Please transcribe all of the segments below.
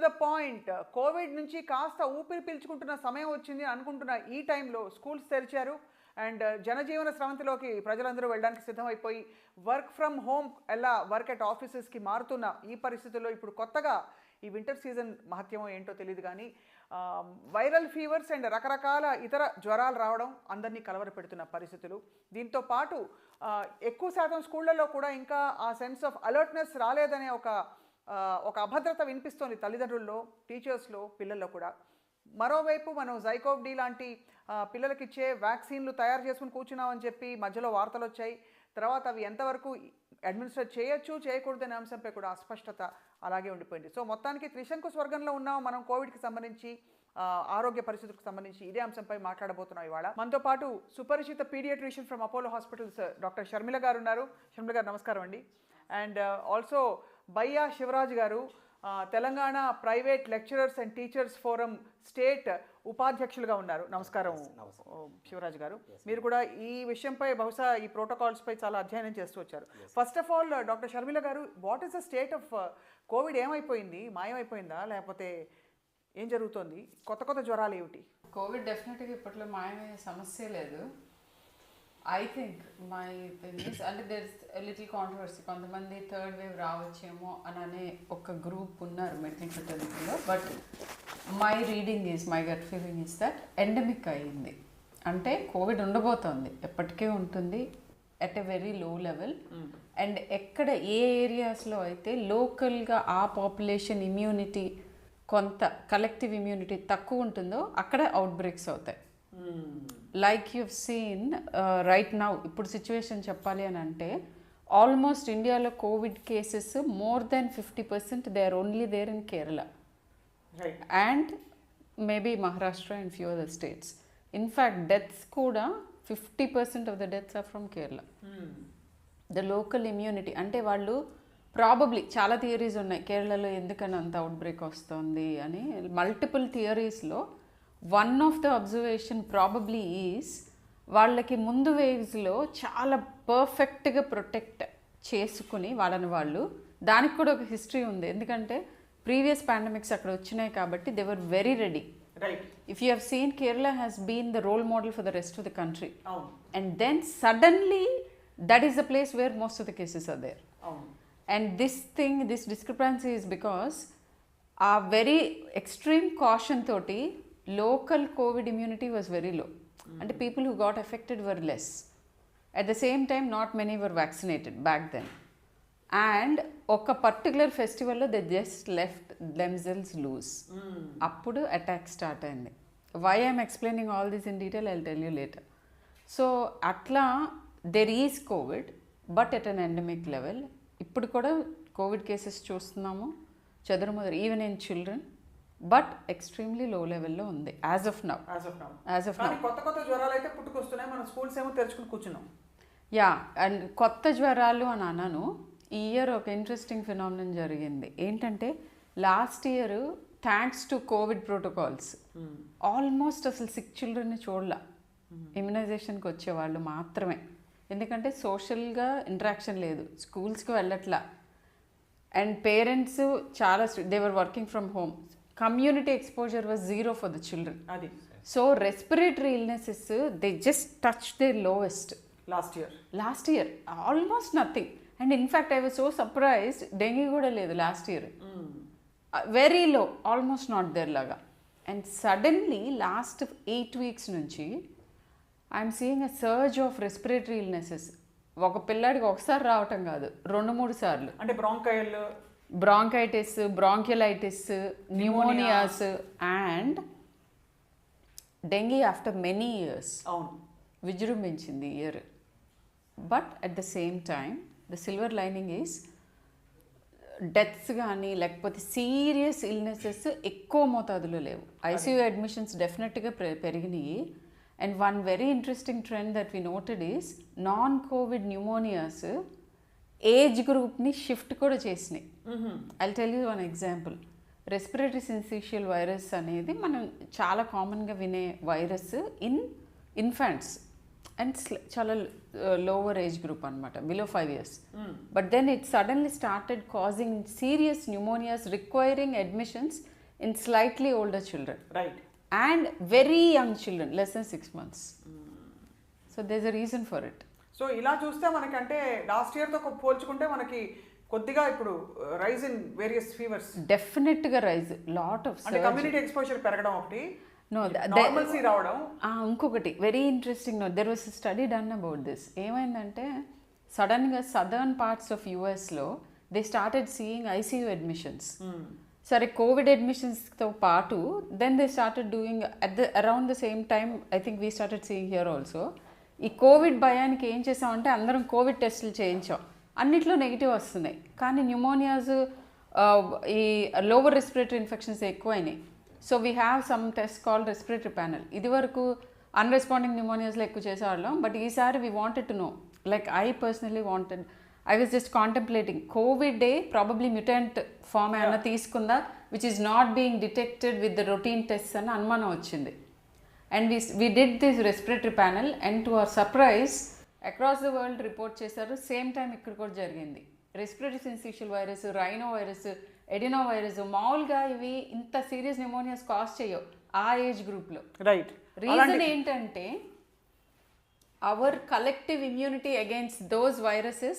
The point. Covid నుంచి కాస్త ఊపిరి పీల్చుకుంటున్న సమయం వచ్చింది అనుకుంటున్న ఈ టైంలో స్కూల్స్ తెరిచారు. అండ్ జనజీవన స్రవంతిలోకి ప్రజలందరూ వెళ్ళడానికి సిద్ధమైపోయి వర్క్ ఫ్రమ్ హోమ్ ఎలా వర్క్ అట్ ఆఫీసెస్కి మారుతున్న ఈ పరిస్థితుల్లో ఇప్పుడు కొత్తగా ఈ వింటర్ సీజన్ మహత్యమో ఏంటో తెలియదు కానీ వైరల్ ఫీవర్స్ అండ్ రకరకాల ఇతర జ్వరాలు రావడం అందరినీ కలవరపెడుతున్న పరిస్థితులు. దీంతో పాటు ఎక్కువ శాతం స్కూళ్ళల్లో కూడా ఇంకా ఆ సెన్స్ ఆఫ్ అలర్ట్నెస్ రాలేదనే ఒక అభద్రత వినిపిస్తోంది తల్లిదండ్రుల్లో, టీచర్స్లో, పిల్లల్లో కూడా. మరోవైపు మనం జైకోవ్ డి లాంటి పిల్లలకి ఇచ్చే వ్యాక్సిన్లు తయారు చేసుకుని కూర్చున్నామని చెప్పి మధ్యలో వార్తలు వచ్చాయి. తర్వాత అవి ఎంతవరకు అడ్మినిస్ట్రేట్ చేయొచ్చు చేయకూడదనే అంశంపై కూడా అస్పష్టత అలాగే ఉండిపోయింది. సో మొత్తానికి త్రిశంకు స్వర్గంలో ఉన్నాం మనం కోవిడ్కి సంబంధించి, ఆరోగ్య పరిస్థితులకు సంబంధించి. ఇదే అంశంపై మాట్లాడబోతున్నాం ఇవాళ. మనతో పాటు సుపరిచిత paediatrician from Apollo hospitals doctor Sharmila గారు ఉన్నారు. షర్మిల గారు నమస్కారం అండి. అండ్ ఆల్సో బయ్యా శివరాజ్ గారు, Telangana private lecturers and teachers forum state ఉపాధ్యక్షులుగా ఉన్నారు. నమస్కారం శివరాజ్ గారు. మీరు కూడా ఈ విషయంపై బహుశా ఈ ప్రోటోకాల్స్పై చాలా అధ్యయనం చేస్తూ వచ్చారు. First of all doctor Sharmila గారు, what is the state of COVID? ఏమైపోయింది? మాయమైపోయిందా లేకపోతే ఏం జరుగుతోంది? కొత్త జ్వరాలు ఏమిటి? కోవిడ్ డెఫినెట్గా ఇప్పట్లో మాయమయ్యే సమస్య లేదు. I think my thing is అంటే దెర్ ఇస్ లిటిల్ కాంట్రవర్సీ. కొంతమంది థర్డ్ వేవ్ రావచ్చేమో అని అనే ఒక గ్రూప్ ఉన్నారు మెడికల్ ఫెటర్నిటీలో. But my reading is, my gut feeling is that endemic అయ్యింది. అంటే కోవిడ్ ఉండబోతోంది, ఎప్పటికే ఉంటుంది, at a very low level. And ఎక్కడ ఏ ఏరియాస్లో అయితే లోకల్గా ఆ పాపులేషన్ ఇమ్యూనిటీ, కొంత కలెక్టివ్ ఇమ్యూనిటీ తక్కువ ఉంటుందో అక్కడ అవుట్ బ్రేక్స్ అవుతాయి. Like you've seen right now, ఇప్పుడు సిచ్యువేషన్ చెప్పాలి అని అంటే ఆల్మోస్ట్ ఇండియాలో covid cases more than 50% they are only there in Kerala and maybe Maharashtra and few other states. In fact deaths కూడా 50% of the deaths are from Kerala. The local immunity అంటే వాళ్ళు probably, చాలా theories ఉన్నాయి కేరళలో ఎందుకని అంత అవుట్ బ్రేక్ వస్తుంది అని. మల్టిపుల్ థియరీస్లో one of the observation probably is వాళ్ళకి ముందు వేవ్స్లో చాలా పర్ఫెక్ట్గా ప్రొటెక్ట్ చేసుకుని వాళ్ళని వాళ్ళు, దానికి కూడా ఒక హిస్టరీ ఉంది. ఎందుకంటే ప్రీవియస్ పాండమిక్స్ అక్కడ వచ్చినాయి కాబట్టి they were very ready. If you have seen, Kerala has been the role model for the rest of the country. And then suddenly that is the place where most of the cases are there. And this discrepancy is because uh very extreme caution తోటి local COVID immunity was very low. అంటే people who got affected were less. At the same time not many were vaccinated back then. And ఒక particular ఫెస్టివల్లో they just left themselves loose. అప్పుడు attack start అయింది. Why I'm explaining all this in detail, I will tell you later. So అట్లా there is COVID but at an endemic level. ఇప్పుడు కూడా COVID cases చూస్తున్నాము చెదరముదరు, even in children, but extremely low లెవెల్లో ఉంది as of now. కొత్త జ్వరాలు అయితే పుట్టుకొస్తున్నాయి, మన స్కూల్స్ ఏమో తెరుచుకుని కూర్చున్నాం. యా, అండ్ కొత్త జ్వరాలు అని అన్నాను. ఈ ఇయర్ ఒక ఇంట్రెస్టింగ్ ఫినామినన్ జరిగింది. ఏంటంటే last year thanks to COVID protocols almost అసలు సిక్ చిల్డ్రన్ని చూడలా. ఇమ్యునైజేషన్కి వచ్చేవాళ్ళు మాత్రమే. ఎందుకంటే సోషల్గా ఇంటరాక్షన్ లేదు, స్కూల్స్కి వెళ్ళట్లా. అండ్ పేరెంట్స్ చాలా they were working from home. Community exposure was zero for the children. అది so respiratory illnesses they just touch their lowest last year, almost nothing. And in fact I was so surprised, dengue కూడా లేదు last year, very low, almost not there లాగా. And suddenly last 8 weeks నుంచి I'm seeing a surge of respiratory illnesses. ఒక పిల్లాడికి ఒకసారి రావటం కాదు, 2-3 సార్లు. అంటే bronchitis, bronchiolitis, pneumonias and dengue after many years విజృంభించింది ఈ year. But at the same time the silver lining is deaths కానీ లేకపోతే సీరియస్ ఇల్నెసెస్ ఎక్కువ మోతాదులో లేవు. ఐసీయూ అడ్మిషన్స్ డెఫినెట్గా పెరిగినాయి. And one very interesting trend that we noted is non COVID pneumonias age గ్రూప్ని షిఫ్ట్ కూడా చేసినాయి. I tell you one example. Respiratory syncytial virus అనేది మనం చాలా కామన్గా వినే వైరస్ ఇన్ ఇన్ఫాంట్స్ అండ్ చాలా లోవర్ ఏజ్ గ్రూప్ అనమాట, below 5 years. But then it suddenly started causing serious pneumonias requiring admissions in slightly older children. Right. And very young children, less than 6 months. So there's a reason for it. So ఇలా చూస్తే మనకి అంటే last ఇయర్తో పోల్చుకుంటే మనకి కొద్దిగా ఇప్పుడు rise in various fevers. డెఫినెట్గా rise, lot of అంటే కమ్యూనిటీ ఎక్స్పోజర్ పెరగడం ఒకటి, నో నార్మల్సీ రావడం. ఇంకొకటి very interesting, no there was study done about this. ఏమైందంటే సడన్గా సదర్న్ పార్ట్స్ ఆఫ్ యూఎస్లో they started seeing ICU admissions. సరే కోవిడ్ అడ్మిషన్స్తో పాటు then they started doing around the same time I think we started seeing here also. ఈ covid భయానికి ఏం చేసామంటే అందరం కోవిడ్ టెస్టులు చేయించాం, అన్నిట్లో నెగిటివ్ వస్తున్నాయి, కానీ న్యూమోనియాస్ ఈ లోవర్ రెస్పిరేటరీ ఇన్ఫెక్షన్స్ ఎక్కువైనాయి. So we have some test called respiratory panel. ఇది వరకు అన్రెస్పాండింగ్ న్యూమోనియాస్లో ఎక్కువ చేసేవాళ్ళం, బట్ ఈసారి we wanted to know, like I personally wanted, I was just contemplating COVID probably mutant form ఏమన్నా తీసుకుందా which is not being detected with the routine tests అని అనుమానం వచ్చింది. And we did this respiratory panel and to our surprise across the world report చేశారు, same time ఇక్కడ కూడా జరిగింది. Respiratory syncytial virus, rhino virus, adeno virus, మామూలుగా ఇవి ఇంత సీరియస్ న్యూమోనియాస్ కాజ్ చేయవు ఆ ఏజ్ గ్రూప్లో. రైట్. రీజన్ ఏంటంటే our collective immunity against those viruses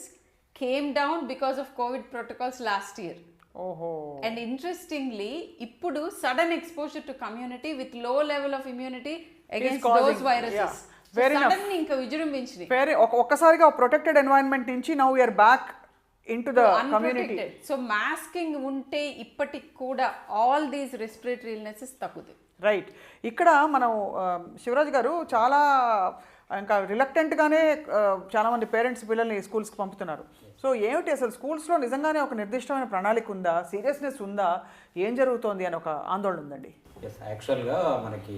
came down because of COVID protocols last year. ఓహో. And interestingly, ఇప్పుడు sudden exposure to community with low level of immunity against those viruses. Suddenly ఇంకా విజృంభించింది. ఒక్కసారిగా protected environment నుంచి now we are back into the community. So masking ఉంటే ఇప్పటికి కూడా all these respiratory illnesses తగ్గుతాయి. రైట్. ఇక్కడ మనం శివరాజ్ గారు చాలా ఇంకా రిలక్టెంట్గానే చాలామంది పేరెంట్స్ పిల్లల్ని స్కూల్స్కి పంపుతున్నారు. సో ఏమిటి అసలు స్కూల్స్లో నిజంగానే ఒక నిర్దిష్టమైన ప్రణాళిక ఉందా, సీరియస్నెస్ ఉందా, ఏం జరుగుతోంది అని ఒక ఆందోళన ఉందండి. యాక్చువల్గా మనకి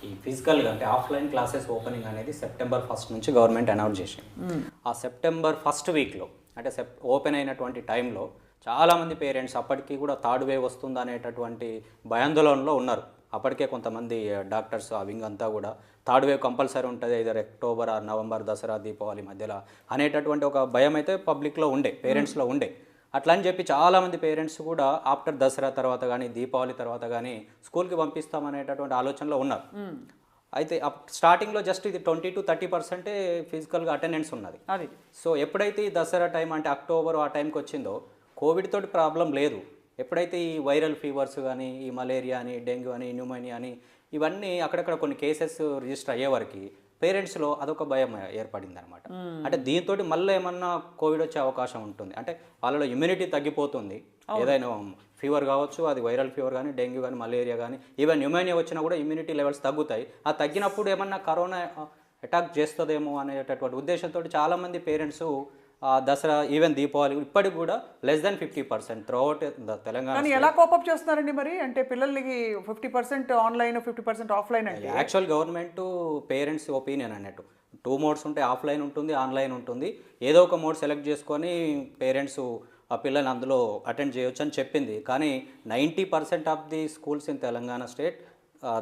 ఈ ఫిజికల్గా అంటే ఆఫ్లైన్ క్లాసెస్ ఓపెనింగ్ అనేది September 1st నుంచి గవర్నమెంట్ అనౌన్స్ చేసింది. ఆ September 1st వీక్లో అంటే ఓపెన్ అయినటువంటి టైంలో చాలామంది పేరెంట్స్ అప్పటికి కూడా థర్డ్ వేవ్ వస్తుంది అనేటటువంటి భయాందోళనలో ఉన్నారు. అప్పటికే కొంతమంది డాక్టర్స్ ఆ వింగ్ అంతా కూడా థర్డ్ వేవ్ కంపల్సరీ ఉంటుంది, either October or November, Dasara Deepavali మధ్యలో అనేటటువంటి ఒక భయం అయితే పబ్లిక్లో ఉండే, పేరెంట్స్లో ఉండే. అట్లా అని చెప్పి చాలామంది పేరెంట్స్ కూడా ఆఫ్టర్ దసరా తర్వాత కానీ దీపావళి తర్వాత కానీ స్కూల్కి పంపిస్తామనేటటువంటి ఆలోచనలో ఉన్నారు. అయితే స్టార్టింగ్లో జస్ట్ ఇది 20 to 30% ఫిజికల్గా అటెండెన్స్ ఉన్నది. అది సో ఎప్పుడైతే ఈ దసరా టైం అంటే అక్టోబర్ ఆ టైంకి వచ్చిందో కోవిడ్ తోటి ప్రాబ్లం లేదు. ఎప్పుడైతే ఈ వైరల్ ఫీవర్స్ కానీ ఈ మలేరియా అని, డెంగ్యూ అని, న్యూమోనియా అని ఇవన్నీ అక్కడక్కడ కొన్ని కేసెస్ రిజిస్టర్ అయ్యే వరకు పేరెంట్స్లో అదొక భయం ఏర్పడింది అనమాట. అంటే దీంతో మళ్ళీ ఏమన్నా కోవిడ్ వచ్చే అవకాశం ఉంటుంది, అంటే వాళ్ళలో ఇమ్యూనిటీ తగ్గిపోతుంది. ఏదైనా ఫీవర్ కావచ్చు, అది వైరల్ ఫీవర్ కానీ, డెంగ్యూ కానీ, మలేరియా కానీ, ఈవెన్ న్యూమోనియా వచ్చినా కూడా ఇమ్యూనిటీ లెవెల్స్ తగ్గుతాయి. ఆ తగ్గినప్పుడు ఏమన్నా కరోనా అటాక్ చేస్తుందేమో అనేటటువంటి ఉద్దేశంతో చాలామంది పేరెంట్స్ దసరా ఈవెన్ దీపావళి ఇప్పటికి కూడా less than 50% త్రూఅవుట్ తెలంగాణ. కానీ ఎలా కోపప్ చేస్తున్నారండి మరి? అంటే పిల్లలకి 50% ఆన్లైన్, 50% ఆఫ్లైన్ అంటే యాక్చువల్ గవర్నమెంట్ పేరెంట్స్ ఒపీనియన్ అన్నట్టు 2 మోడ్స్ ఉంటాయి, ఆఫ్లైన్ ఉంటుంది, ఆన్లైన్ ఉంటుంది. ఏదో ఒక మోడ్ సెలెక్ట్ చేసుకొని పేరెంట్స్ ఆ పిల్లల్ని అందులో అటెండ్ చేయొచ్చు అని చెప్పింది. కానీ 90% of the schools in Telangana state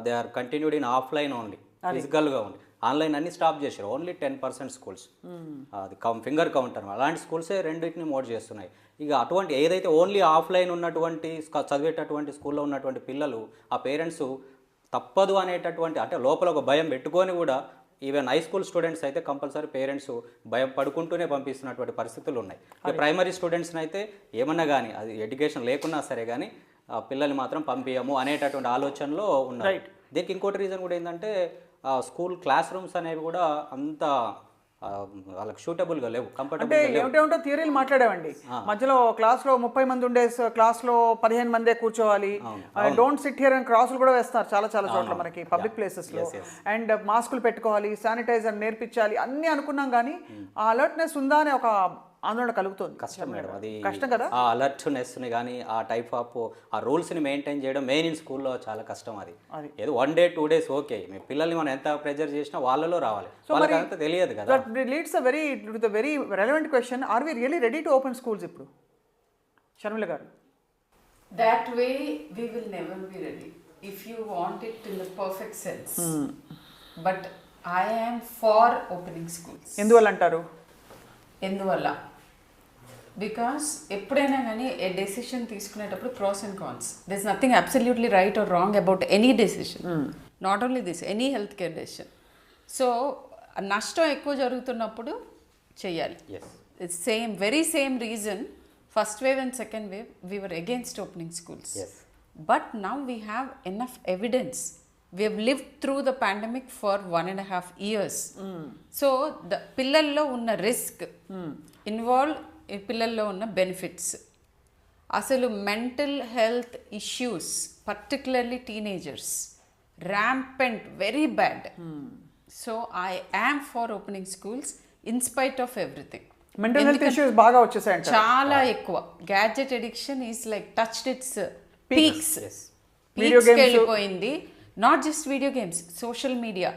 they are continued in offline only, ఫిజికల్గా ఉంది. ఆన్లైన్ అన్ని స్టాప్ చేశారు. ఓన్లీ 10% స్కూల్స్, అది ఫింగర్ కౌంటర్ అలాంటి స్కూల్సే రెండింటిని మోడ్ చేస్తున్నాయి. ఇక అటువంటి ఏదైతే ఓన్లీ ఆఫ్లైన్ ఉన్నటువంటి చదివేటటువంటి స్కూల్లో ఉన్నటువంటి పిల్లలు ఆ పేరెంట్స్ తప్పదు అనేటటువంటి అంటే లోపల ఒక భయం పెట్టుకొని కూడా ఈవెన్ హై స్కూల్ స్టూడెంట్స్ అయితే కంపల్సరీ పేరెంట్స్ భయం పడుకుంటూనే పంపిస్తున్నటువంటి పరిస్థితులు ఉన్నాయి. ఇక ప్రైమరీ స్టూడెంట్స్ని అయితే ఏమన్నా కానీ అది ఎడ్యుకేషన్ లేకున్నా సరే కానీ పిల్లల్ని మాత్రం పంపించము అనేటటువంటి ఆలోచనలో ఉన్నారు. దీనికి ఇంకోటి రీజన్ కూడా ఏంటంటే స్కూల్ క్లాస్ రూమ్స్ అనేవి కూడా అంత వాళ్ళకి సూటబుల్గా లేవు, అంటే ఏమిటేమిటో థియరీలు మాట్లాడామండి. మధ్యలో క్లాస్లో 30 మంది ఉండే క్లాస్లో 15 మందే కూర్చోవాలి, డోంట్ సిట్ హియర్ అని క్రాసులు కూడా వేస్తారు చాలా చాలా చోట్ల మనకి పబ్లిక్ ప్లేసెస్లో. అండ్ మాస్కులు పెట్టుకోవాలి, శానిటైజర్ నేర్పించాలి అన్నీ అనుకున్నాం, కానీ ఆ అలర్ట్నెస్ ఉందా అనే ఒక ఆందోళన కలుగుతుంది. కష్టం మేడం, అది కష్టం కదా. ఆ అలర్ట్నెస్ని కానీ ఆ టైప్ ఆఫ్ ఆ రూల్స్ని మెయింటైన్ చేయడం మెయిన్ ఇన్ స్కూల్లో చాలా కష్టం. అది ఏదో 1 day 2 days ఓకే, మీ పిల్లల్ని మనం ఎంత ప్రెజర్ చేసినా వాళ్ళలో రావాలి, వాళ్ళకి అంత తెలియదు కదా. That leads the very relevant question, are we really ready to open schools ఇప్పుడు? షర్మిల గారు, that way we will never be ready if you want it in the perfect sense. But I am for opening schools. ఎందువల్ల అంటారు? ఎందువల్ల because ఎప్పుడైనా కానీ ఏ decision తీసుకునేటప్పుడు pros and cons this nothing absolutely right or wrong about any decision, not only this, any health care decision. So నష్టం ఎక్కువ జరుగుతున్నప్పుడు చెయ్యాలి. Same very same reason first wave and second wave we were against opening schools. But now we have enough evidence. We have lived through the pandemic for 1.5 years. So the పిల్లల్లో ఉన్న risk involve పిల్లల్లో ఉన్న benefits, అసలు mental health issues particularly teenagers rampant, very bad. So I am for opening schools in spite of everything. Mental health issues బాగా వచ్చేసాయి, చాలా ఎక్కువ. Gadget addiction is like touched its peaks, వెళ్ళిపోయింది. Not just video games, social media,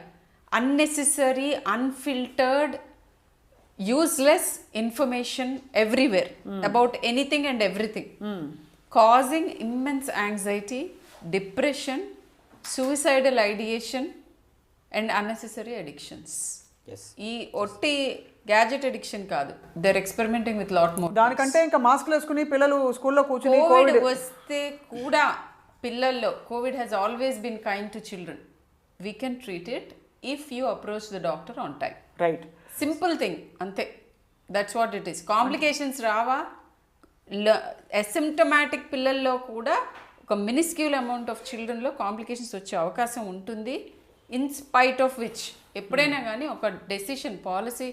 unnecessary, unfiltered, useless information everywhere about anything and everything, causing immense anxiety, depression, suicidal ideation and unnecessary addictions. ఈ ఒట్టి gadget addiction కాదు, they are experimenting with lot more. దానికంటే ఇంకా మాస్క్లు వేసుకుని పిల్లలు స్కూల్లో కూర్చుని కోవిడ్ వస్తే కూడా పిల్లల్లో Covid has always been kind to children. We can treat it if you approach the doctor on time. Right, simple thing, అంతే. That's what it is. Complications రావా? అసిమ్టమాటిక్ పిల్లల్లో కూడా ఒక మినిస్క్యూల్ అమౌంట్ ఆఫ్ చిల్డ్రన్లో complications వచ్చే అవకాశం ఉంటుంది. In spite of which ఎప్పుడైనా కానీ ఒక decision, policy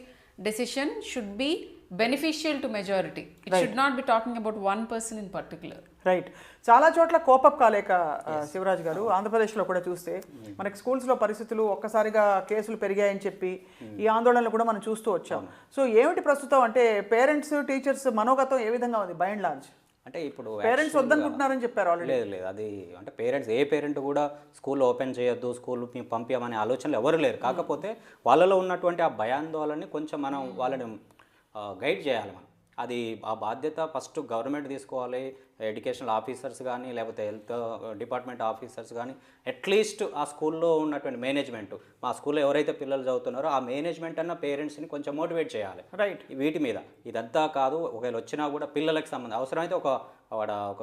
decision should be beneficial to majority. It should not be talking about one person in particular. Right. చాలా చోట్ల కోపప్ కాలేక శివరాజ్ గారు, ఆంధ్రప్రదేశ్లో కూడా చూస్తే మనకి స్కూల్స్లో పరిస్థితులు ఒక్కసారిగా కేసులు పెరిగాయని చెప్పి ఈ ఆందోళనలు కూడా మనం చూస్తూ వచ్చాం. సో ఏమిటి ప్రస్తుతం అంటే పేరెంట్స్ టీచర్స్ మనోగతం ఏ విధంగా ఉంది బై అండ్ లార్జ్? అంటే ఇప్పుడు పేరెంట్స్ వద్దనుకుంటున్నారని చెప్పారు ఆల్రెడీ. లేదు, అది అంటే పేరెంట్స్, ఏ పేరెంట్ కూడా స్కూల్ ఓపెన్ చేయొద్దు, స్కూల్ పంపించమనే ఆలోచనలు ఎవరు లేరు. కాకపోతే వాళ్ళలో ఉన్నటువంటి ఆ భయాందోళనని కొంచెం మనం వాళ్ళని గైడ్ చేయాలి. మనం అది ఆ బాధ్యత ఫస్ట్ గవర్నమెంట్ తీసుకోవాలి. ఎడ్యుకేషనల్ ఆఫీసర్స్ కానీ లేకపోతే హెల్త్ డిపార్ట్మెంట్ ఆఫీసర్స్ కానీ అట్లీస్ట్ ఆ స్కూల్లో ఉన్నటువంటి మేనేజ్మెంట్, మా స్కూల్లో ఎవరైతే పిల్లలు చదువుతున్నారో ఆ మేనేజ్మెంట్ అన్న పేరెంట్స్ని కొంచెం మోటివేట్ చేయాలి. రైట్. వీటి మీద ఇదంతా కాదు, ఒకవేళ వచ్చినా కూడా పిల్లలకి సంబంధం అవసరమైతే ఒక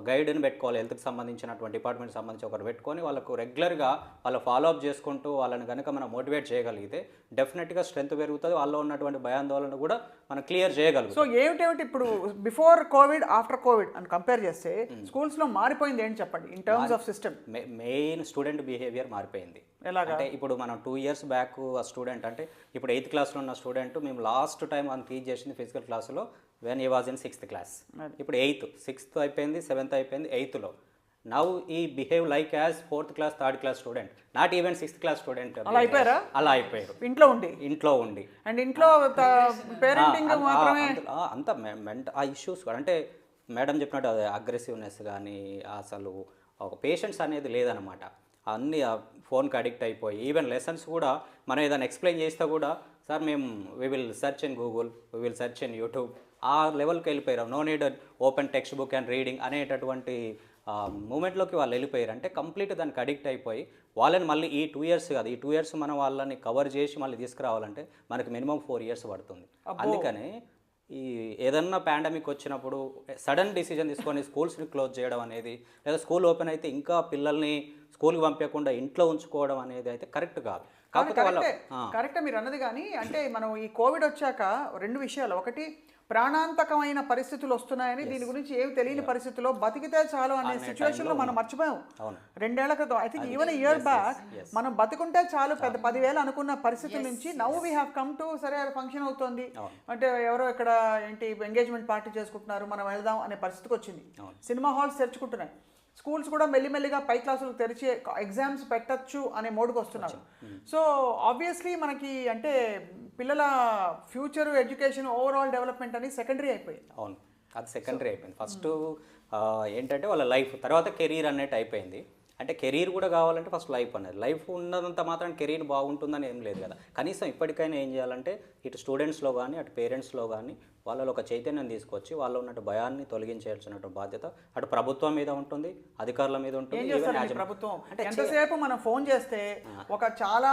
గైడ్ని పెట్టుకోవాలి. హెల్త్కి సంబంధించినటువంటి డిపార్ట్మెంట్కి సంబంధించి ఒకరు పెట్టుకొని వాళ్ళకు రెగ్యులర్గా వాళ్ళ ఫాలోఅప్ చేసుకుంటూ వాళ్ళని కనుక మనం మోటివేట్ చేయగలిగితే డెఫినెట్గా స్ట్రెంత్ పెరుగుతుంది. వాళ్ళలో ఉన్నటువంటి భయాందోళన కూడా మనం క్లియర్ చేయగలుగుతాం. సో ఏమిటేమిటి ఇప్పుడు బిఫోర్ కోవిడ్ ఆఫ్టర్ కోవిడ్ అని కంపేర్ చేస్తే స్కూల్స్లో మారిపోయింది ఏంటి చెప్పండి in terms of system? Main student behaviour మారిపోయింది. అంటే ఇప్పుడు మనం 2 years బ్యాక్ ఆ స్టూడెంట్ అంటే ఇప్పుడు 8th క్లాస్లో ఉన్న స్టూడెంట్ మేము లాస్ట్ టైం అని టీచ్ చేసింది ఫిజికల్ క్లాస్లో వెన్ ఈ వాజ్ ఇన్ 6th class. ఇప్పుడు 6th అయిపోయింది, 7th అయిపోయింది, 8thలో నౌ ఈ behave like as 4th class 3rd class student, not even 6th class student. అలా అయిపోయారా? అలా అయిపోయారు ఇంట్లో ఉండి అండ్ ఇంట్లో పేరెంటింగ్ మాత్రమే అంత ఆ ఇష్యూస్ కూడా అంటే మేడం చెప్పినట్టు అదే అగ్రెసివ్నెస్ కానీ అసలు ఒక పేషెన్స్ అనేది లేదనమాట. అన్నీ ఫోన్కి అడిక్ట్ అయిపోయి ఈవెన్ లెసన్స్ కూడా మనం ఏదైనా ఎక్స్ప్లెయిన్ చేస్తే కూడా సార్ మేము we will search in Google, we will search in YouTube, ఆ లెవెల్కి వెళ్ళిపోయారు. No need open text book and reading అనేటటువంటి మూమెంట్లోకి వాళ్ళు వెళ్ళిపోయారు. అంటే కంప్లీట్ దానికి అడిక్ట్ అయిపోయి వాళ్ళని మళ్ళీ ఈ 2 years కాదు, ఈ 2 years మనం వాళ్ళని కవర్ చేసి మళ్ళీ తీసుకురావాలంటే మనకి మినిమం 4 years పడుతుంది. అందుకనే ఈ ఏదన్నా పాండమిక్ వచ్చినప్పుడు సడన్ డిసిజన్ తీసుకొని స్కూల్స్ని క్లోజ్ చేయడం అనేది, లేదా స్కూల్ ఓపెన్ అయితే ఇంకా పిల్లల్ని స్కూల్కి పంపించకుండా ఇంట్లో ఉంచుకోవడం అనేది అయితే కరెక్ట్ కాదు. కాకపోతే కరెక్టే మీరు అన్నది. కానీ అంటే మనం ఈ కోవిడ్ వచ్చాక 2 విషయాలు, ఒకటి ప్రాణాంతకమైన పరిస్థితులు వస్తున్నాయని, దీని గురించి ఏమి తెలియని పరిస్థితుల్లో బతికితే చాలు అనే సిచ్యువేషన్లో మనం మర్చిపోయాం. 2 ఏళ్ల క్రితం I think even year back మనం బతుకుంటే చాలు 10,000 అనుకున్న పరిస్థితుల నుంచి now we have come to సరే ఫంక్షన్ అవుతుంది అంటే ఎవరో ఇక్కడ ఏంటి ఎంగేజ్మెంట్ పార్టీ చేసుకుంటున్నారు మనం వెళ్దాం అనే పరిస్థితికి వచ్చింది. సినిమా హాల్స్ తెరుచుకుంటున్నాయి, స్కూల్స్ కూడా మెల్లిమెల్లిగా పై క్లాసులు తెరిచి ఎగ్జామ్స్ పెట్టచ్చు అనే మోడ్కి వస్తున్నారు. సో ఆబ్వియస్లీ మనకి అంటే పిల్లల ఫ్యూచర్ ఎడ్యుకేషన్ ఓవరాల్ డెవలప్మెంట్ అనేది సెకండరీ అయిపోయింది. అవును, అది సెకండరీ అయిపోయింది. ఫస్ట్ ఏంటంటే వాళ్ళ లైఫ్ తర్వాత కెరీర్ అన్నట్టు అయిపోయింది. అంటే కెరీర్ కూడా కావాలంటే ఫస్ట్ లైఫ్ అనేది, లైఫ్ ఉన్నంత మాత్రం కెరీర్ బాగుంటుందని ఏం లేదు కదా. కనీసం ఇప్పటికైనా ఏం చేయాలంటే ఇటు స్టూడెంట్స్లో కానీ అటు పేరెంట్స్లో కానీ వాళ్ళలో ఒక చైతన్యం తీసుకొచ్చి వాళ్ళలో ఉన్నట్టు భయాన్ని తొలగించాల్సిన బాధ్యత అటు ప్రభుత్వం మీద ఉంటుంది, అధికారుల మీద ఉంటుంది. ఏం even చేస్తారు ఈ యాజమా- ప్రభుత్వం? అంటే ఎంతసేపు మనం ఫోన్ చేస్తే ఒక చాలా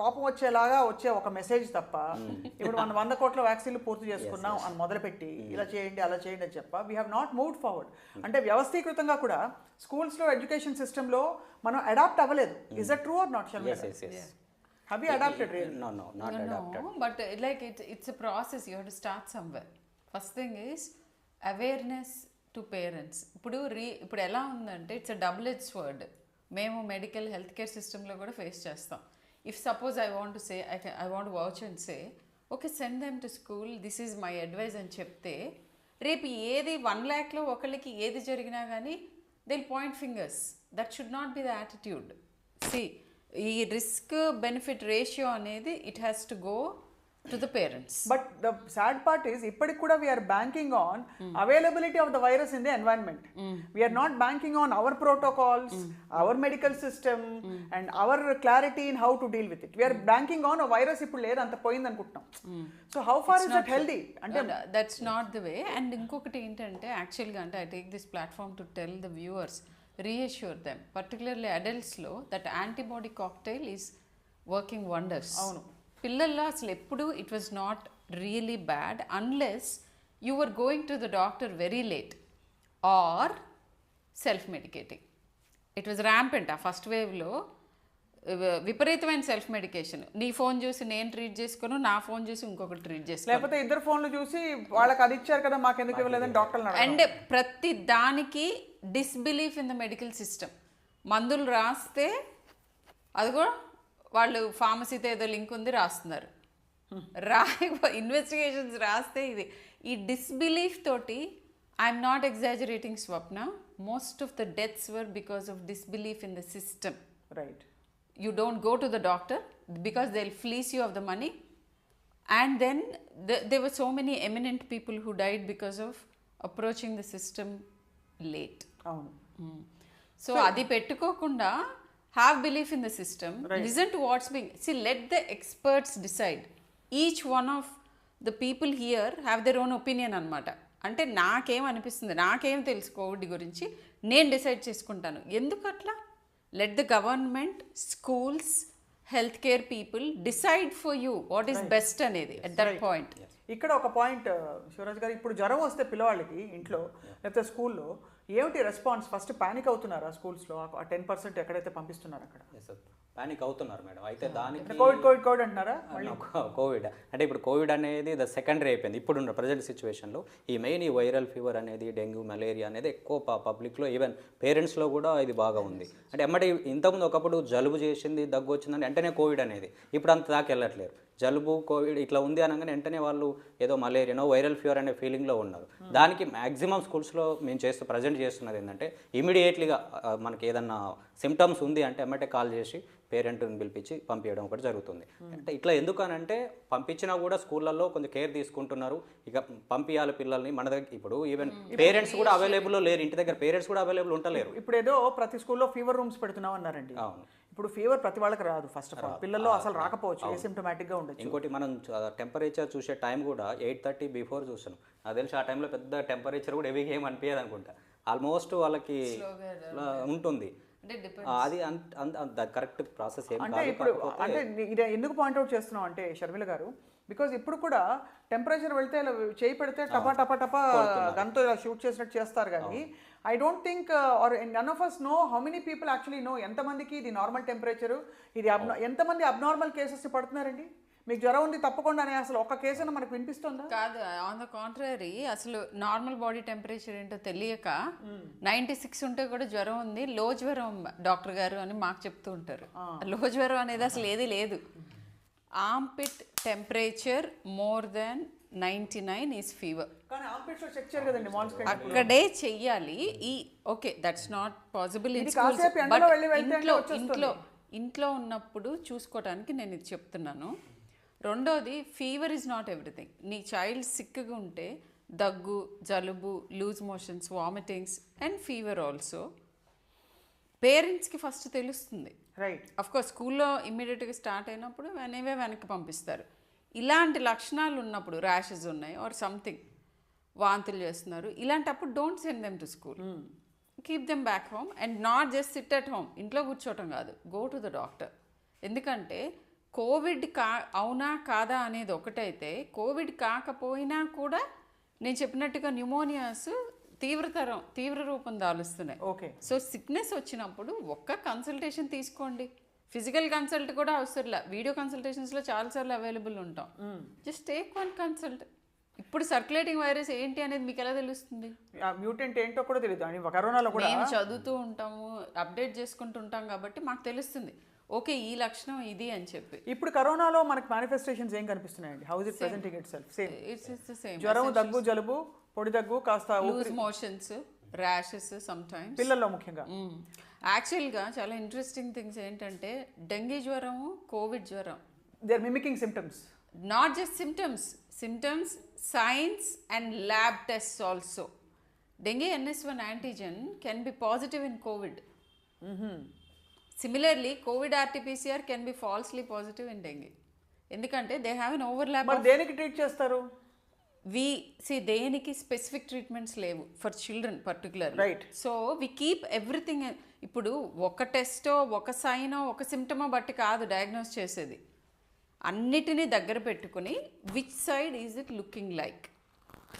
కోపం వచ్చేలాగా వచ్చే ఒక మెసేజ్ తప్ప, ఇప్పుడు మనం 100 కోట్ల వ్యాక్సిన్లు పూర్తి చేసుకున్నాం అని మొదలుపెట్టి ఇలా చేయండి అలా చేయండి అని చెప్ప we have not moved forward. అంటే వ్యవస్థీకృతంగా కూడా స్కూల్స్లో ఎడ్యుకేషన్ సిస్టంలో మనం అడాప్ట్ అవ్వలేదు. Is that true or not? Yes, yes, yes. Have you adapted really? No, no, not adapted. No, but like it's a process. You have to start somewhere. First thing is awareness to parents. ఇప్పుడు ఎలా ఉందంటే it's a double edge word. మేము medical health care సిస్టంలో కూడా face చేస్తాం. If suppose I want to say I want watch and say okay send them to school, this is my advise అని చెప్తే రేపు ఏది 1 lakhలో ఒకరికి ఏది జరిగినా కానీ they will point fingers. That should not be the attitude. See ఈ risk benefit ratio అనేది it has to go to the parents. But the sad part is ఇప్పటికి కూడా we are banking on availability of the virus in the environment. We are not banking on our protocols, our medical system and our clarity in how to deal with it. We are banking on virus ఇప్పుడు లేదు అంత పోయింది అనుకుంటున్నాం. So how far is that healthy? అంటే that's not the way. And ఇంకొకటి ఏంటంటే యాక్చువల్గా అంటే I take this platform to tell the viewers, reassure them, particularly adults లో that antibody cocktail is working wonders. అవును. పిల్లల్లో అసలు ఎప్పుడు it was not really bad unless you were going to the doctor very late or self medicating. It was rampant. ఆ first వేవ్లో విపరీతమైన self medication. నీ phone చూసి నేను ట్రీట్ చేసుకోను, నా ఫోన్ చూసి ఇంకొకటి ట్రీట్ చేసుకోను, లేకపోతే ఇద్దరు ఫోన్లు చూసి వాళ్ళకి అది ఇచ్చారు కదా మాకు ఎందుకు ఇవ్వలేదని డాక్టర్లు అండ్ ప్రతి దానికి disbelief in the medical system. మందులు రాస్తే అది కూడా వాళ్ళు ఫార్మసీతో ఏదో లింక్ ఉంది రాస్తున్నారు, ఇన్వెస్టిగేషన్స్ రాస్తే ఇది. ఈ డిస్బిలీఫ్ తోటి I'm not exaggerating Swapna, most of the deaths were because of disbelief in the system. Right. You don't go to the doctor because they'll fleece you of the money, and then there were so many eminent people who died because of approaching the system late. అవును. So adi pettukokunda have belief in the system, listen to what's being, see, let the experts decide. Each one of the people here have their own opinion anamata. అంటే నాకేం అనిపిస్తుంది, నాకేం తెలుసు Covid గురించి, నేను decide చేసుకుంటాను. ఎందుకు అట్లా? Let the government, schools, healthcare people decide for you what is best అనేది at that point. ఇక్కడ ఒక పాయింట్ శివరాజ్ గారు, ఇప్పుడు జ్వరం వస్తే పిల్లవాళ్ళకి ఇంట్లో లేకపోతే స్కూల్లో ఏమిటి రెస్పాన్స్? ఫస్ట్ పానిక్ అవుతున్నారా స్కూల్స్లో? ఆ 10% ఎక్కడైతే పంపిస్తున్నారు అక్కడ పానిక్ అవుతున్నారు మేడం. అయితే దానికి కోవిడ్ అంటున్నారా? కోవిడ్ అంటే ఇప్పుడు కోవిడ్ అనేది ద సెకండరీ అయిపోయింది ఇప్పుడున్న ప్రజెంట్ సిచ్యువేషన్లో. ఈ మెయిన్ ఈ వైరల్ ఫీవర్ అనేది, డెంగ్యూ, మలేరియా అనేది ఎక్కువ పబ్లిక్లో, ఈవెన్ పేరెంట్స్లో కూడా ఇది బాగా ఉంది. అంటే ఎమ్మటి ఇంతకుముందు ఒకప్పుడు జలుబు చేసింది, దగ్గు వచ్చిందని వెంటనే కోవిడ్ అనేది, ఇప్పుడు అంత దాకా వెళ్ళట్లేదు. జలుబు, కోవిడ్ ఇట్లా ఉంది అనగానే వెంటనే వాళ్ళు ఏదో మలేరియానో వైరల్ ఫీవర్ అనే ఫీలింగ్లో ఉన్నారు. దానికి మ్యాక్సిమం స్కూల్స్లో మేము ప్రజెంట్ చేస్తున్నది ఏంటంటే ఇమీడియట్లీగా మనకి ఏదన్నా సిమ్టమ్స్ ఉంది అంటే ఎమ్మటే కాల్ చేసి పేరెంట్ని పిలిపించి పంపించడం ఒకటి జరుగుతుంది. అంటే ఇట్లా ఎందుకనంటే పంపించినా కూడా స్కూళ్ళల్లో కొంచెం కేర్ తీసుకుంటున్నారు. ఇక పంపించాలి పిల్లల్ని. మన దగ్గర ఇప్పుడు ఈవెన్ పేరెంట్స్ కూడా అవైలబుల్లో లేరు, ఇంటి దగ్గర పేరెంట్స్ కూడా అవైలబుల్ ఉండలేరు. ఇప్పుడు ఏదో ప్రతి స్కూల్లో ఫీవర్ రూమ్స్ పెడుతున్నాం అన్నారండి. అవును. ఇప్పుడు ఫీవర్ ప్రతి వాళ్ళకి రాదు. ఫస్ట్ ఆఫ్ ఆల్ పిల్లల్లో అసలు రాకపోవచ్చు, ఏసిమ్టమాటిక్గా ఉండొచ్చు. ఇంకోటి మనం టెంపరేచర్ చూసే టైం కూడా 8:30 బిఫోర్ చూసాను. నాకు తెలిసి ఆ టైంలో పెద్ద టెంపరేచర్ కూడా హెవీగా ఏం అనిపించదు అనుకుంటా. ఆల్మోస్ట్ వాళ్ళకి ఉంటుంది. అది కరెక్ట్ ప్రాసెస్ ఏం అంటే ఇప్పుడు అంటే ఇది ఎందుకు పాయింట్అవుట్ చేస్తున్నాం అంటే షర్మిల గారు, బికాజ్ ఇప్పుడు కూడా టెంపరేచర్ వెళ్తే ఇలా చేయి పెడితే టపా టపా టపా గన్తో ఇలా షూట్ చేసినట్టు చేస్తారు. కానీ I don't think are none of us know how many people actually know ఎంతమందికి ఇది నార్మల్ టెంపరేచరు, ఇది ఎంతమంది అబ్నార్మల్ కేసెస్ పడుతున్నారండి. మీకు జ్వరం ఉంది తప్పకుండా అనే అసలు ఒక్క కేసు అయినా మనకు వినిపిస్తుందా? కాదు, ఆన్ ద కాంట్రరీ అసలు నార్మల్ బాడీ టెంపరేచర్ ఏంటో తెలియక 96 ఉంటే కూడా జ్వరం ఉంది, లో జ్వరం డాక్టర్ గారు అని మాకు చెప్తూ ఉంటారు. లో జ్వరం అనేది అసలు ఏది లేదు. Armpit temperature more than 99 is fever. కానీ ఆర్ంపిట్స్ లో చెక్ చేయరు కదండి, మాల్స్ అక్కడే చెయ్యాలి. ఈ okay that's not possible in ఇంట్లో ఉన్నప్పుడు చూసుకోవడానికి నేను ఇది చెప్తున్నాను. రెండోది, ఫీవర్ ఈజ్ నాట్ ఎవ్రీథింగ్. నీ చైల్డ్ సిక్గా ఉంటే దగ్గు, జలుబు, loose motions, vomitings and fever also. పేరెంట్స్కి ఫస్ట్ తెలుస్తుంది. రైట్. కోర్స్ స్కూల్లో ఇమ్మీడియట్గా స్టార్ట్ అయినప్పుడు అనేవే వెనక్కి పంపిస్తారు. ఇలాంటి లక్షణాలు ఉన్నప్పుడు ర్యాషెస్ ఉన్నాయి ఆర్ సంథింగ్, వాంతులు చేస్తున్నారు, ఇలాంటప్పుడు don't send them to school, keep them back home and not just SIT at home. ఇంట్లో కూర్చోవటం కాదు, గో టు ద డాక్టర్. ఎందుకంటే కోవిడ్ అవునా కాదా అనేది ఒకటైతే, కోవిడ్ కాకపోయినా కూడా నేను చెప్పినట్టుగా న్యూమోనియాస్ తీవ్ర రూపం దాలుస్తున్నాయి. ఓకే. సో సిక్నెస్ వచ్చినప్పుడు ఒక్క కన్సల్టేషన్ తీసుకోండి. ఫిజికల్ కన్సల్ట్ కూడా అవసరంలా, వీడియో కన్సల్టేషన్స్లో చాలాసార్లు అవైలబుల్ ఉంటాం. Just take one consult. ఇప్పుడు సర్క్యులేటింగ్ వైరస్ ఏంటి అనేది మీకు ఎలా తెలుస్తుంది? మ్యూటెంట్ ఏంటో కూడా తెలియదు. అని కరోనాలో కూడా మేము చదువుతూ ఉంటాము, అప్డేట్ చేసుకుంటుంటాం కాబట్టి మాకు తెలుస్తుంది ఓకే ఈ లక్షణం ఇది అని చెప్పి. ఇప్పుడు కరోనాలో మనకి మేనిఫెస్టేషన్స్ ఏం కనిపిస్తున్నాయండి? How is it presenting itself? Same. It's the same. జ్వరం, దగ్గు, జలుబు, పొడి దగ్గు, కాస్త loose motions, rashes sometimes పిల్లల్లో ముఖ్యంగా. యాక్చువల్గా చాలా ఇంట్రెస్టింగ్ థింగ్స్ ఏంటంటే డెంగీ జ్వరము, కోవిడ్ జ్వరం, they are mimicking symptoms. Not just symptoms, signs and lab tests also. Dengue NS1 antigen can be positive in COVID. Similarly, COVID RT-PCR can be falsely positive in dengue. ఎందుకంటే they have an overlap. మరి దేనికి treat చేస్తారు? దేనికి specific treatments లేవు for children particular. Right. So we keep everything. ఇప్పుడు ఒక టెస్టో, ఒక cyano, ఒక సిమ్టమో బట్టి కాదు డయాగ్నోస్ చేసేది. అన్నిటినీ దగ్గర పెట్టుకుని which side is it looking like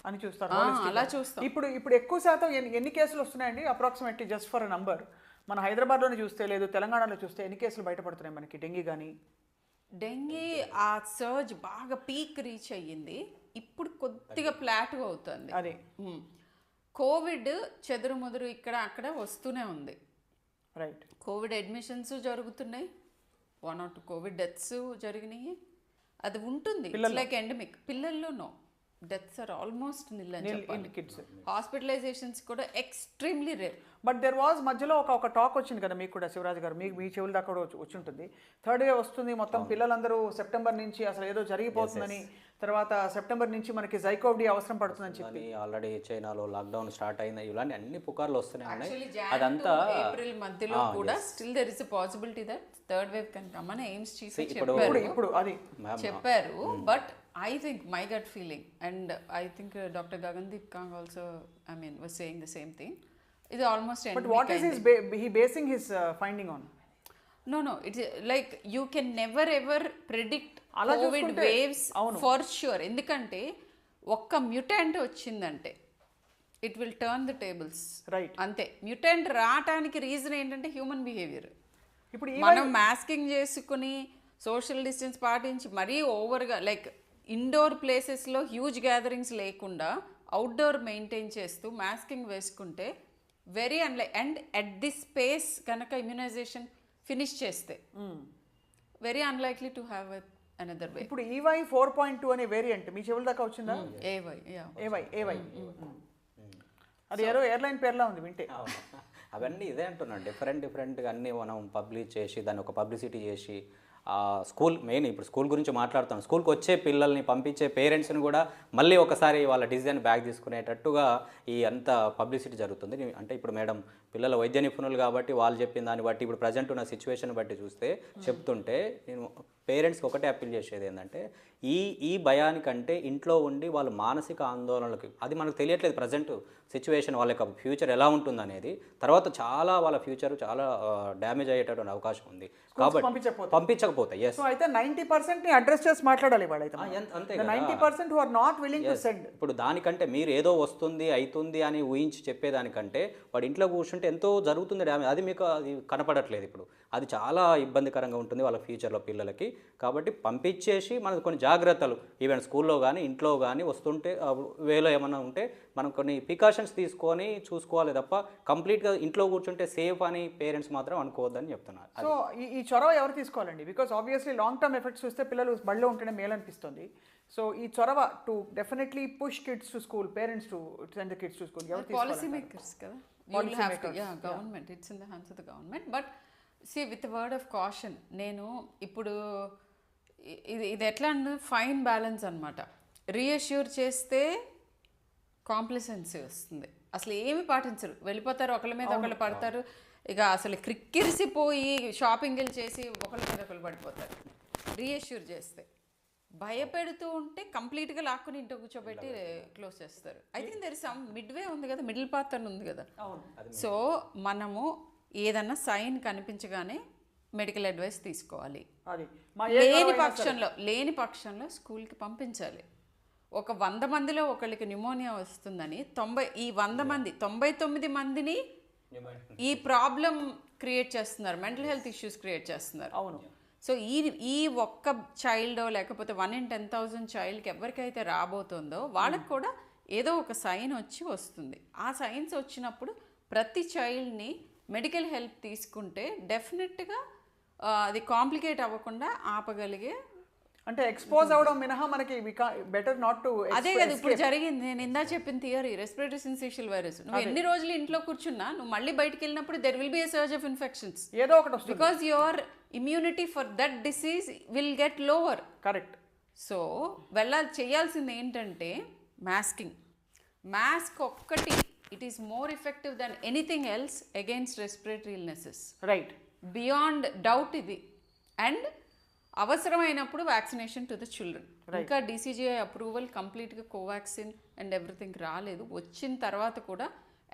అని చూస్తారు. అలా చూస్తాం. ఇప్పుడు ఎక్కువ శాతం ఎన్ని కేసులు వస్తున్నాయండి approximately, just for a number? మన హైదరాబాద్లోనే చూస్తే, లేదు తెలంగాణలో చూస్తే ఎన్ని కేసులు బయటపడుతున్నాయి మనకి డెంగీ కానీ? డెంగీ ఆ సర్జ్ బాగా పీక్ రీచ్ అయ్యింది, ఇప్పుడు కొద్దిగా ప్లాట్గా అవుతుంది. అదే. కోవిడ్ చెదురుముదురు ఇక్కడ అక్కడ వస్తూనే ఉంది. రైట్. కోవిడ్ అడ్మిషన్స్ జరుగుతున్నాయి, 1 or 2 కోవిడ్ డెత్స్ జరిగినాయి. అది ఉంటుంది, లైక్ ఎండమిక్. పిల్లల్లోనో డెత్స్ ఆర్ ఆల్మోస్ట్ నిల్ అని చెప్పాలి. కిడ్స్ హాస్పిటలైజేషన్స్ కూడా extremely rare. But there was మధ్యలో ఒక టాక్ వచ్చింది కదా మీకు కూడా, శివరాజ్ గారు, మీ చెవుల దాకా కూడా వచ్చి ఉంటుంది. థర్డ్ వేవ్ వస్తుంది, మొత్తం పిల్లలందరూ సెప్టెంబర్ నుంచి అసలు ఏదో జరిగిపోతుందని, తర్వాత సెప్టెంబర్ నుంచి మనకి జైకోవ్డి అవసరం పడుతుందని చెప్పి ఆల్రెడీ చైనాలో లాక్డౌన్ స్టార్ట్ అయింది. ఇలాంటి అన్ని పుకార్లు వస్తూనే ఉన్నాయి. అదంతా ఏప్రిల్ మధ్యలో కూడా still there is a possibility that third wave can come అని ఎయిమ్స్ చీఫ్ చెప్పారు. But I think my gut feeling, and I think Dr. Gagandeep Kang also, was saying the same thing. It's almost endemic. But what is he basing his finding on? No, it's like you can never ever predict COVID waves for sure. ఎందుకంటే ఒక్క mutant వచ్చిందంటే it will turn the tables. Right. అంతే. Mutant రావటానికి reason ఏంటంటే human behaviour. ఇప్పుడు మనం masking చేసుకుని social distance పాటించి మరీ ఓవర్గా లైక్ ఇండోర్ ప్లేసెస్లో హ్యూజ్ గ్యాదరింగ్స్ లేకుండా అవుట్డోర్ మెయింటైన్ చేస్తూ మాస్కింగ్ వేసుకుంటే very and at this space కనుక ఇమ్యునైజేషన్ ఫినిష్ చేస్తే very unlikely to have another way. ఇప్పుడు EY 4.2 అనే వేరియంట్ మీ చెవుల దాకా వచ్చిందా? ఏవై అది ఎయిర్లైన్ పేర్లా ఉంది వింటే. అవన్నీ ఇదే అంటున్నాను, డిఫరెంట్గా అన్నీ మనం పబ్లిష్ చేసి దాన్ని ఒక పబ్లిసిటీ చేసి స్కూల్ మెయిన్ ఇప్పుడు స్కూల్ గురించి మాట్లాడుతాను. స్కూల్కి వచ్చే పిల్లల్ని పంపించే పేరెంట్స్ని కూడా మళ్ళీ ఒకసారి వాళ్ళ డిసిజన్ బ్యాక్ తీసుకునేటట్టుగా ఈ అంత పబ్లిసిటీ జరుగుతుంది. అంటే ఇప్పుడు మేడం పిల్లల వైద్య నిపుణులు కాబట్టి వాళ్ళు చెప్పిన దాన్ని బట్టి ఇప్పుడు ప్రజెంట్ ఉన్న సిచ్యువేషన్ బట్టి చూస్తే చెప్తుంటే నేను పేరెంట్స్కి ఒకటే అప్పీల్ చేసేది ఏంటంటే ఈ భయానికంటే ఇంట్లో ఉండి వాళ్ళు మానసిక ఆందోళనలకి, అది మనకు తెలియట్లేదు ప్రజెంట్ సిచ్యువేషన్, వాళ్ళ యొక్క ఫ్యూచర్ ఎలా ఉంటుంది అనేది, తర్వాత చాలా వాళ్ళ ఫ్యూచర్ చాలా డ్యామేజ్ అయ్యేటటువంటి అవకాశం ఉంది. కాబట్టి పంపించకపోతే సో అయితే 90% ని అడ్రస్ చేసి మాట్లాడాలి వాళ్ళైతే. అంతే 90% who are not willing to send. ఇప్పుడు దానికంటే మీరు ఏదో వస్తుంది అవుతుంది అని ఊహించి చెప్పేదానికంటే వాడు ఇంట్లో కూర్చుంటే ఎంతో జరుగుతుంది డ్యామేజ్, అది మీకు అది కనపడట్లేదు. ఇప్పుడు అది చాలా ఇబ్బందికరంగా ఉంటుంది వాళ్ళ ఫ్యూచర్లో పిల్లలకి. కాబట్టి పంపించేసి మనకు కొన్ని జాగ్రత్తలు ఈవెన్ స్కూల్లో కానీ ఇంట్లో కానీ వస్తుంటే వేలో ఏమన్నా ఉంటే మనం కొన్ని ప్రికాషన్స్ తీసుకొని చూసుకోవాలి తప్ప కంప్లీట్గా ఇంట్లో కూర్చుంటే సేఫ్ అని పేరెంట్స్ మాత్రం అనుకోవద్దని చెప్తున్నారు. సో ఈ చొరవ ఎవరు తీసుకోవాలండి? Because obviously long term effects చూస్తే పిల్లలు బడిలో ఉంటేనే మేలు అనిపిస్తుంది. సో ఈ చొరవ to definitely push kids to school, parents to send the kids to school, ఎవరు తీసుకోవాలి? పాలసీ మేకర్స్ కదా, government, it's in the hands of the government. But see with word of caution, నేను ఇప్పుడు ఇది ఎట్లా అంటే ఫైన్ బ్యాలెన్స్ అనమాట. Reassure చేస్తే కాంప్లిసెన్సీ వస్తుంది, అసలు ఏమి పాటించరు, వెళ్ళిపోతారు, ఒకళ్ళ మీద ఒకళ్ళు పడతారు. ఇక అసలు క్రిక్కిరిసిపోయి షాపింగ్లు చేసి ఒకరి మీద ఒకరు పడిపోతారు. రీఅష్యూర్ చేస్తే భయపెడుతూ ఉంటే కంప్లీట్గా లాక్కుని ఇంట్లో కూర్చోబెట్టి క్లోజ్ చేస్తారు. I think there is some midway ఉంది కదా, మిడిల్ పాత్ అని ఉంది కదా. సో మనము ఏదన్నా సైన్ కనిపించగానే మెడికల్ అడ్వైస్ తీసుకోవాలి. లేని పక్షంలో స్కూల్కి పంపించాలి. ఒక 100 మందిలో ఒకళ్ళకి న్యూమోనియా వస్తుందని 99 మందిని ఈ ప్రాబ్లం క్రియేట్ చేస్తున్నారు, మెంటల్ హెల్త్ ఇష్యూస్ క్రియేట్ చేస్తున్నారు. అవును. సో ఈ ఒక్క చైల్డో లేకపోతే 1 in 10,000 చైల్డ్కి ఎవరికైతే రాబోతుందో వాళ్ళకి కూడా ఏదో ఒక సైన్ వస్తుంది. ఆ సైన్స్ వచ్చినప్పుడు ప్రతి చైల్డ్ని మెడికల్ హెల్ప్ తీసుకుంటే డెఫినెట్గా అది కాంప్లికేట్ అవ్వకుండా ఆపగలిగే, అంటే ఎక్స్పోజ్ అవడం మినహా మనకి బెటర్ నాట్ టు. అదే కదా ఇప్పుడు జరిగింది. నేను ఇందా చెప్పిన థియరీ, రెస్పిరేటరీ సిన్సిషియల్ వైరస్. నువ్వు ఎన్ని రోజులు ఇంట్లో కూర్చున్నా నువ్వు మళ్ళీ బయటికి వెళ్ళినప్పుడు there will be a surge of infections, ఏదో ఒకటి వస్తుంది, because your immunity for that disease will get lower. Correct. So చేయాల్సింది ఏంటంటే మాస్క్ ఒక్కటి, it is more effective than anything else against respiratory illnesses. Right, beyond doubt ఇది. And అవసరమైనప్పుడు vaccination to the children. ఇంకా DCGI approval కంప్లీట్గా Covaxin and everything రాలేదు. వచ్చిన తర్వాత కూడా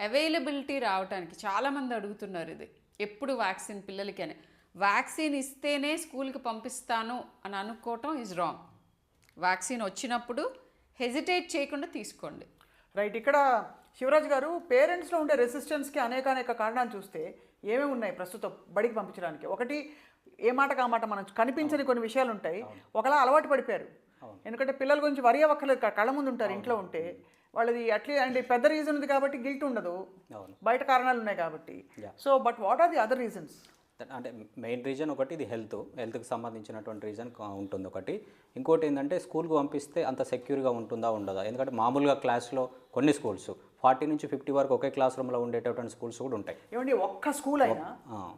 అవైలబిలిటీ రావడానికి చాలామంది అడుగుతున్నారు ఇది ఎప్పుడు వ్యాక్సిన్ పిల్లలకి అని. వ్యాక్సిన్ ఇస్తేనే స్కూల్కి పంపిస్తాను అని అనుకోవటం ఈజ్ రాంగ్. వ్యాక్సిన్ వచ్చినప్పుడు హెజిటేట్ చేయకుండా తీసుకోండి. రైట్. ఇక్కడ శివరాజ్ గారు, పేరెంట్స్లో ఉండే రెసిస్టెన్స్కి అనేక కారణాలు చూస్తే ఏమేమి ఉన్నాయి ప్రస్తుతం బడికి పంపించడానికి? ఒకటి, ఏ మాటకు ఆ మాట మనం కనిపించని కొన్ని విషయాలు ఉంటాయి. ఒకలా అలవాటు పడిపోయారు. ఎందుకంటే పిల్లల గురించి వరి అవ్వక్కర్లేదు, కళ్ళ ముందు ఉంటారు ఇంట్లో ఉంటే. వాళ్ళది అండ్ పెద్ద రీజన్ ఉంది కాబట్టి గిల్ట్ ఉండదు, బయట కారణాలు ఉన్నాయి కాబట్టి. So but what are the other reasons? అంటే మెయిన్ రీజన్ ఒకటి ఇది హెల్త్కి సంబంధించినటువంటి రీజన్ ఉంటుంది ఒకటి. ఇంకోటి ఏంటంటే స్కూల్కి పంపిస్తే అంత సెక్యూర్గా ఉంటుందా ఉండదా? ఎందుకంటే మామూలుగా క్లాస్లో కొన్ని స్కూల్స్ 40 నుంచి 50 వరకు ఒకే క్లాస్ రూమ్లో ఉండేటటువంటి స్కూల్స్ కూడా ఉంటాయి. ఏమండి, ఒక్క స్కూల్ అయినా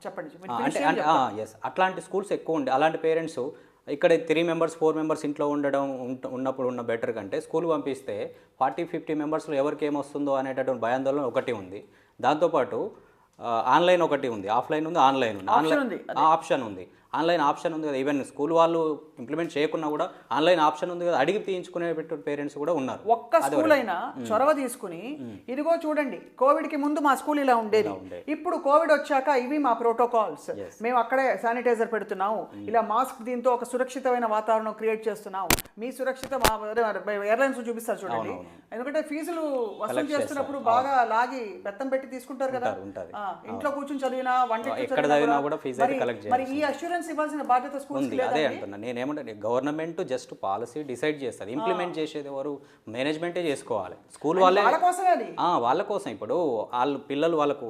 చెప్పండి. అంటే ఎస్, అట్లాంటి స్కూల్స్ ఎక్కువ ఉండే అలాంటి పేరెంట్స్ ఇక్కడ 3 members 4 members ఇంట్లో ఉన్నప్పుడు ఉన్న బెటర్ కంటే స్కూల్ పంపిస్తే 40-50 మెంబర్స్లో ఎవరికి ఏమొస్తుందో అనేటటువంటి భయాందోళన ఒకటి ఉంది. దాంతోపాటు ఆన్లైన్ ఒకటి ఉంది, ఆఫ్లైన్ ఉంది, ఆన్లైన్ ఉంది. ఆప్షన్ ఉంది, ఆన్లైన్ ఆప్షన్ ఉంది కదా. ఈవెన్ స్కూల్ వాళ్ళు ఇంప్లిమెంట్ చేయకున్నా కూడా ఆన్లైన్ ఆప్షన్ ఉంది కదా, అడిగి తీయించుకునే పేరెంట్స్ కూడా ఉన్నారు. ఒక్క స్కూల్ అయినా చొరవ తీసుకుని ఇదిగో చూడండి, కోవిడ్కి ముందు మా స్కూల్ ఇలా ఉండేది, ఇప్పుడు కోవిడ్ వచ్చాక ఇవి మా ప్రోటోకాల్స్, మేము అక్కడే శానిటైజర్ పెడుతున్నాము, ఇలా మాస్క్, దీంతో ఒక సురక్షితమైన వాతావరణం క్రియేట్ చేస్తున్నాము, మీ సురక్షిత ఎయిర్లైన్స్ చూపిస్తారు చూడండి. ఎందుకంటే ఫీజులు వసూలు చేస్తున్నప్పుడు బాగా లాగి బెత్తం పెట్టి తీసుకుంటారు కదా. ఇంట్లో కూర్చొని చదివినా, వంట మరి ఈ అష్యూరెన్స్ ఇవ్వాల్సిన బాధ్యత స్కూల్ ఉంది. అదే అంటున్నా నేనేమంటే, గవర్నమెంట్ జస్ట్ పాలసీ డిసైడ్ చేస్తుంది, ఇంప్లిమెంట్ చేసేది ఎవరు? మేనేజ్మెంటే చేసుకోవాలి. స్కూల్ వాళ్ళే వాళ్ళ కోసం. ఇప్పుడు పిల్లలు వాళ్ళకు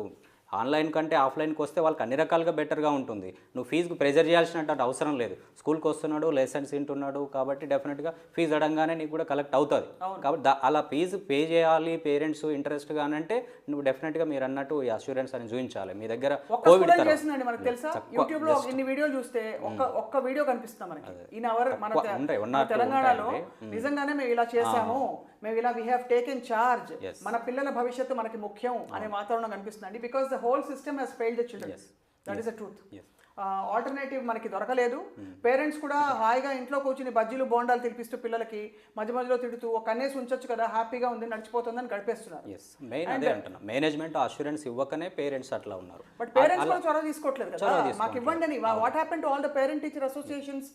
ఆన్లైన్ కంటే ఆఫ్లైన్కి వస్తే వాళ్ళకి అన్ని రకాలుగా బెటర్గా ఉంటుంది. నువ్వు ఫీజుకు ప్రెజర్ చేయాల్సినట్టు అవసరం లేదు. స్కూల్కి వస్తున్నాడు, లెసన్స్ వింటున్నాడు కాబట్టి డెఫినెట్గా ఫీజు అడగానే నీకు కూడా కలెక్ట్ అవుతుంది. కాబట్టి అలా ఫీజు పే చేయాలి పేరెంట్స్ ఇంట్రెస్ట్గా అంటే నువ్వు డెఫినెట్గా మీరు అన్నట్టు ఈ అష్యూరెన్స్ అని చూపించాలి. మీ దగ్గర కోవిడ్ మనకు తెలుసా, యూట్యూబ్ లో ఇన్ని వీడియోలు చూస్తే ఒక్క వీడియో కనిపిస్తుంది మనకి. మన తెలంగాణలో నిజంగానే మేము ఇలా చేసాము, మేము ఇలా వీ హ్యావ్ టేకెన్ చార్జ్, మన పిల్లల భవిష్యత్తు మనకి ముఖ్యం అనే వాతావరణం కనిపిస్తుందండి. Because the whole system has failed the children. That is the truth. Alternative మనకి దొరకలేదు. పేరెంట్స్ కూడా హాయిగా ఇంట్లో కూర్చుని బజ్జీలు బోండాలు తినిపిస్తూ పిల్లలకి మధ్య మధ్యలో తిడుతూ ఒక కన్నేసి ఉంచొచ్చు కదా, హ్యాపీగా ఉంది, నడిచిపోతుందని గడిపేస్తున్నారు. మేనేజ్మెంట్ అష్యూరెన్స్ ఇవ్వకనే పేరెంట్స్ అట్లా ఉన్నారు. బట్ పేరెంట్స్ కూడా చొరవ తీసుకోవట్లేదు కదా, మాకు ఇవ్వండి అని. What happen to all the parent teacher associations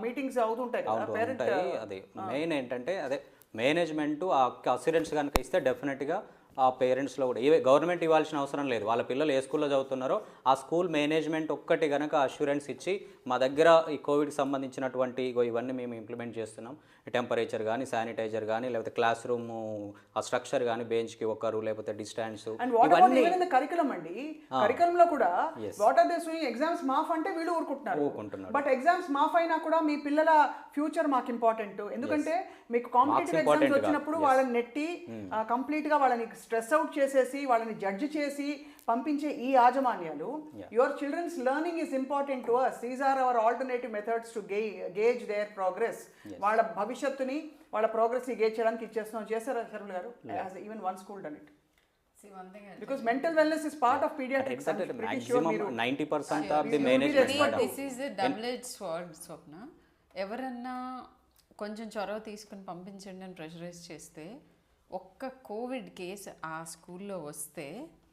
meetings అవుతుంటాయి కదా. పేరెంట్ అది మెయిన్ ఏంటంటే అదే మేనేజ్మెంట్ ఆ అష్యూరెన్స్ కనుక ఇస్తే డెఫినెట్గా ఆ పేరెంట్స్లో కూడా గవర్నమెంట్ ఇవ్వాల్సిన అవసరం లేదు. వాళ్ళ పిల్లలు ఏ స్కూల్లో చదువుతున్నారో ఆ స్కూల్ మేనేజ్మెంట్ ఒక్కటి కనుక అష్యూరెన్స్ ఇచ్చి మా దగ్గర ఈ కోవిడ్కి సంబంధించినటువంటి ఇవన్నీ మేము ఇంప్లిమెంట్ చేస్తున్నాం, టెంపరేచర్ కానీ, శానిటైజర్ కానీ, లేకపోతే క్లాస్ రూమ్ ఆ స్ట్రక్చర్ కానీ, బెంచ్కి ఒకరు, లేకపోతే డిస్టెన్స్, కరికులం అండి. కరికులంలో కూడా what are they doing, exams మాఫ్ అంటే వీళ్ళు ఊరుకుంటున్నారు. బట్ ఎగ్జామ్స్ మాఫ్ అయినా కూడా మీ పిల్లల ఫ్యూచర్ మాకు ఇంపార్టెంట్. ఎందుకంటే మీకు కాంపిటేటివ్ ఎగ్జామ్స్ వచ్చినప్పుడు వాళ్ళని నెట్టి కంప్లీట్ గా వాళ్ళని స్ట్రెస్ అవుట్ చేసేసి వాళ్ళని జడ్జ్ చేసి పంపించే ఈ యాజమాన్యాలు, your children's learning is important to us, these are our alternative methods to gauge their progress. వాళ్ళ భవిష్యత్తుని, వాళ్ళ ప్రోగ్రెస్ ని గేజ్ చేయడానికి ఇచ్చేస్తున్నాం. చేశారా శర్మల గారు? Even one school done it. See, one thing Because mental wellness is part of pediatrics. I'm pretty sure maximum మీరు 90% of the you management will madam. This is a double edge sword Swapna. ఎవరన్నా కొంచెం చొరవ తీసుకుని పంపించండి అని pressurise చేస్తే ఒక్క Covid case ఆ స్కూల్లో వస్తే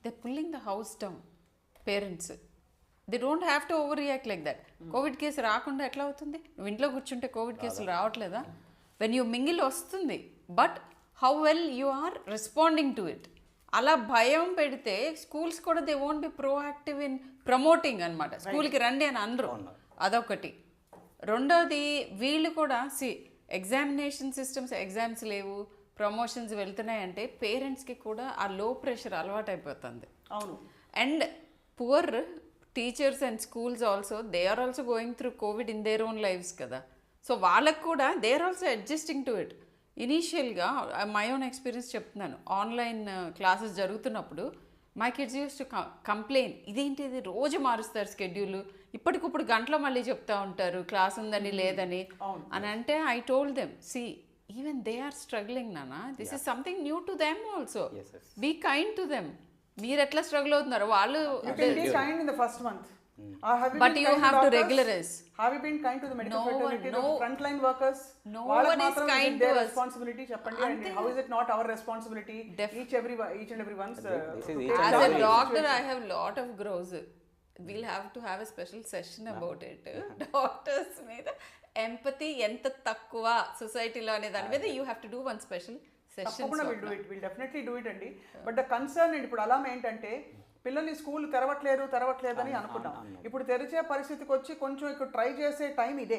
they pulling the house down parents. They don't have to over react like that. Covid case రాకుండా ఎట్లా అవుతుంది? నువ్వు ఇంట్లో కూర్చుంటే కోవిడ్ కేసులు రావట్లేదా? వెన్ యూ మింగిల్ వస్తుంది, but how well you are responding to it. అలా భయం పెడితే స్కూల్స్ కూడా they won't be proactive in promoting అనమాట. స్కూల్కి రండి అని అనరు. అదొకటి. రెండోది వీళ్ళు కూడా ఎగ్జామినేషన్ సిస్టమ్స్, ఎగ్జామ్స్ లేవు, ప్రమోషన్స్ వెళ్తున్నాయంటే పేరెంట్స్కి కూడా ఆ లో ప్రెషర్ అలవాటు అయిపోతుంది. అవును. And poor teachers and schools also they are also going through covid in their own lives కదా. సో వాళ్ళకు కూడా they are also adjusting to it. ఇనీషియల్గా మై ఓన్ ఎక్స్పీరియన్స్ చెప్తున్నాను. ఆన్లైన్ క్లాసెస్ జరుగుతున్నప్పుడు my kids use to complain, ఇదేంటిది రోజు మారుస్తారు schedule, ఇప్పటికిప్పుడు గంటలో మళ్ళీ చెప్తా ఉంటారు క్లాస్ ఉందని లేదని అని. అంటే I told them, even they are struggling నానా, this is something new to them also. Be kind to them. మీరు ఎట్లా స్ట్రగుల్ అవుతున్నారు వాళ్ళు. kind in the first month. But you have to regularize. Have you been kind to the medical fraternity, the frontline workers? No వాళ్ళకి one is మాత్రం kind their to us. responsibility చెప్పండి. And how is it not our responsibility? Each and everyone's. As a doctor, I have lot of grows. We'll have to have a special session about it. Doctors మీద empathy ఎంత తక్కువ సొసైటీలో అనే దాని మీద you have to do one special session. తప్పకుండా we'll definitely do it అండి. But the concern ఇప్పుడు అలా ఏంటంటే పిల్లల్ని స్కూల్ తెరవట్లేదని అనుకున్నాం. ఇప్పుడు తెరిచే పరిస్థితికి వచ్చి కొంచెం ఇక్కడ ట్రై చేసే టైం ఇదే.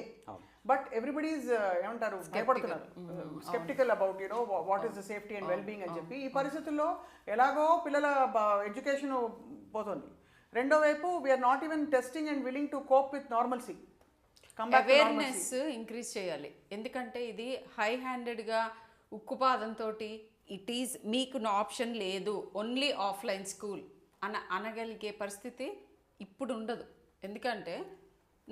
బట్ ఎవ్రీబడీస్ ఏమంటారు, భయపడుతున్నారు, sceptical about you know what is the safety and well being అని చెప్పి. ఈ పరిస్థితుల్లో ఎలాగో పిల్లల ఎడ్యుకేషన్ పోతుంది. రెండో వైపు we are not even testing and willing to cope with normalcy. Awareness increase చేయాలి. ఎందుకంటే ఇది హై హ్యాండెడ్గా ఉక్కుపాదంతో ఇట్ ఈజ్ మీకు ఆప్షన్ లేదు, ఓన్లీ ఆఫ్లైన్ స్కూల్ అనగలిగే పరిస్థితి ఇప్పుడు ఉండదు. ఎందుకంటే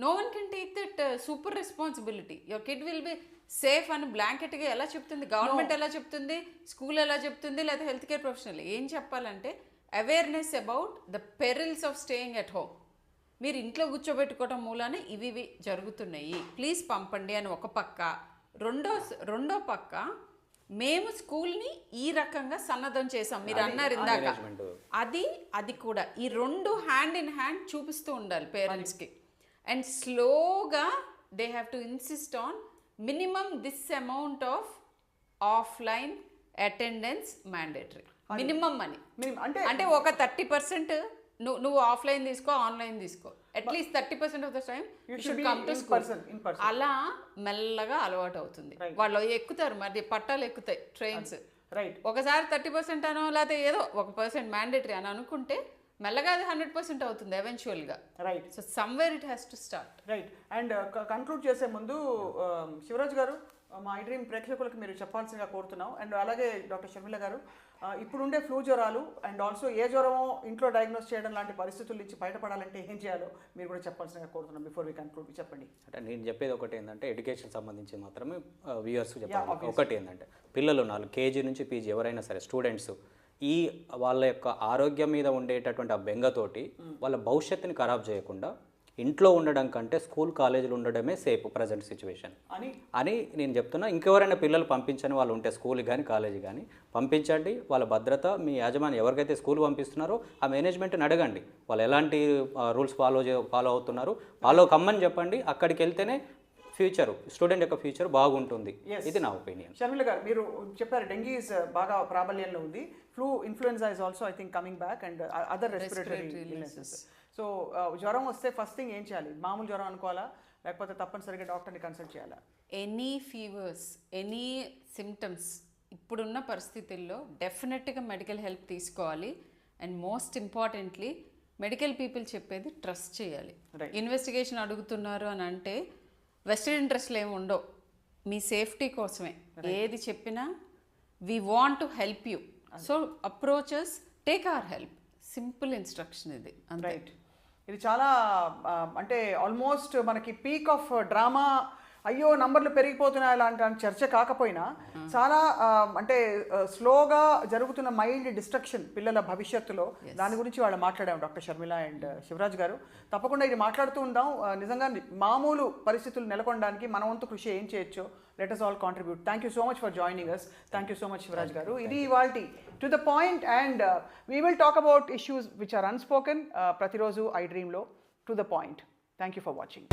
no one can take that super responsibility. Your kid will be safe అని బ్లాంకెట్గా ఎలా చెప్తుంది గవర్నమెంట్, ఎలా చెప్తుంది స్కూల్, ఎలా చెప్తుంది లేదా హెల్త్ కేర్ ప్రొఫెషనల్ ఏం చెప్పాలంటే awareness about the perils of staying at home. మీరు ఇంట్లో కూర్చోబెట్టుకోవడం మూలానే ఇవి జరుగుతున్నాయి, ప్లీజ్ పంపండి అని ఒక పక్క. రెండో పక్క మేము స్కూల్ని ఈ రకంగా సన్నద్ధం చేసాం మీరు అన్నారు ఇందాక, అది కూడా ఈ రెండు హ్యాండ్ ఇన్ హ్యాండ్ చూపిస్తూ ఉండాలి పేరెంట్స్కి. అండ్ స్లోగా they have to insist on minimum this amount of offline attendance mandatory minimum అని. అంటే ఒక 30% నువ్వు ఆఫ్లైన్ తీసుకో, ఆన్లైన్ తీసుకో, at least 30% of the time you should come to school. అలా మెల్లగా అలవాటు అవుతుంది. వాళ్ళు ఎక్కుతారు, మరి పట్టాలు ఎక్కుతాయి ట్రైన్స్. ఒకసారి 30% అనో లేకపోతే ఏదో 1% మ్యాండేటరీ అని అనుకుంటే మెల్లగా అది 100% అవుతుంది ఎవెన్చువల్గా. Right. So somewhere it has to start. Right. And conclude చేసే ముందు శివరాజ్ గారు, మా ఐ డ్రీమ్ ప్రేక్షకులకు మీరు చెప్పాల్సిందిగా కోరుతున్నాం. అండ్ అలాగే డాక్టర్ షర్మిల గారు, ఇప్పుడుండే ఫ్లూ జ్వరాలు అండ్ ఆల్సో ఏ జ్వరమో ఇంట్లో డయాగ్నోస్ చేయడం లాంటి పరిస్థితుల నుంచి బయటపడాలంటే ఏం చేయాలో మీరు కూడా చెప్పాల్సిందిగా కోరుతున్నాం. బిఫోర్ వి కన్క్లూడ్ చెప్పండి. అంటే నేను చెప్పేది ఒకటి ఏంటంటే ఎడ్యుకేషన్ సంబంధించి మాత్రమే వ్యూయర్స్కి చెప్పాలి. ఒకటి ఏంటంటే పిల్లలు 4 KG నుంచి PG ఎవరైనా సరే స్టూడెంట్స్ ఈ వాళ్ళ యొక్క ఆరోగ్యం మీద ఉండేటటువంటి ఆ బెంగతోటి వాళ్ళ భవిష్యత్తుని ఖరాబ్ చేయకుండా ఇంట్లో ఉండడం కంటే స్కూల్ కాలేజీలు ఉండడమే సేఫ్ ప్రజెంట్ సిచ్యువేషన్ అని నేను చెప్తున్నా. ఇంకెవరైనా పిల్లలు పంపించని వాళ్ళు ఉంటే స్కూల్కి కానీ కాలేజీ కానీ పంపించండి. వాళ్ళ భద్రత మీ యాజమాన్యం ఎవరికైతే స్కూల్ పంపిస్తున్నారో ఆ మేనేజ్మెంట్ని అడగండి, వాళ్ళు ఎలాంటి రూల్స్ ఫాలో అవుతున్నారు, ఫాలో కమ్మని చెప్పండి. అక్కడికి వెళ్తేనే స్టూడెంట్ యొక్క ఫ్యూచర్ బాగుంటుంది. ఇది నా ఒపీనియన్. షర్మిల గారు, మీరు చెప్పారు డెంగీ బాగా ప్రాబల్యంలో ఉంది, flu influenza is also I think coming back and other respiratory illnesses. So జ్వరం వస్తే ఫస్ట్ థింగ్ ఏం చేయాలి? మామూలు జ్వరం అనుకోవాలా లేకపోతే తప్పనిసరిగా డాక్టర్ని కన్సల్ట్ చేయాలా? ఎనీ ఫీవర్స్, ఎనీ సిమ్టమ్స్ ఇప్పుడున్న పరిస్థితుల్లో డెఫినెట్గా మెడికల్ హెల్ప్ తీసుకోవాలి. And most importantly medical people చెప్పేది ట్రస్ట్ చేయాలి. ఇన్వెస్టిగేషన్ అడుగుతున్నారు అని అంటే వెస్టెడ్ ఇంట్రెస్ట్లు ఏమి ఉండవు, మీ సేఫ్టీ కోసమే ఏది చెప్పినా we want to help you. So approaches take our help, simple instruction ఇది. రైట్. ఇది చాలా అంటే ఆల్మోస్ట్ మనకి పీక్ ఆఫ్ డ్రామా అయ్యో నంబర్లు పెరిగిపోతున్నాయి అలాంటి చర్చ కాకపోయినా చాలా అంటే స్లోగా జరుగుతున్న మైల్డ్ డిస్ట్రక్షన్ పిల్లల భవిష్యత్తులో దాని గురించి వాళ్ళు మాట్లాడాము డాక్టర్ షర్మిల అండ్ శివరాజ్ గారు. తప్పకుండా ఇది మాట్లాడుతూ ఉందాం. నిజంగా మామూలు పరిస్థితులు నెలకొనడానికి మన వంతు కృషి ఏం చేయొచ్చో let us all contribute. Thank you so much for joining us. Thank you so much, Shivraj garu. Idi ivalti to the point, and we will talk about issues which are unspoken. Pratiroju I Dream lo to the point. Thank you for watching.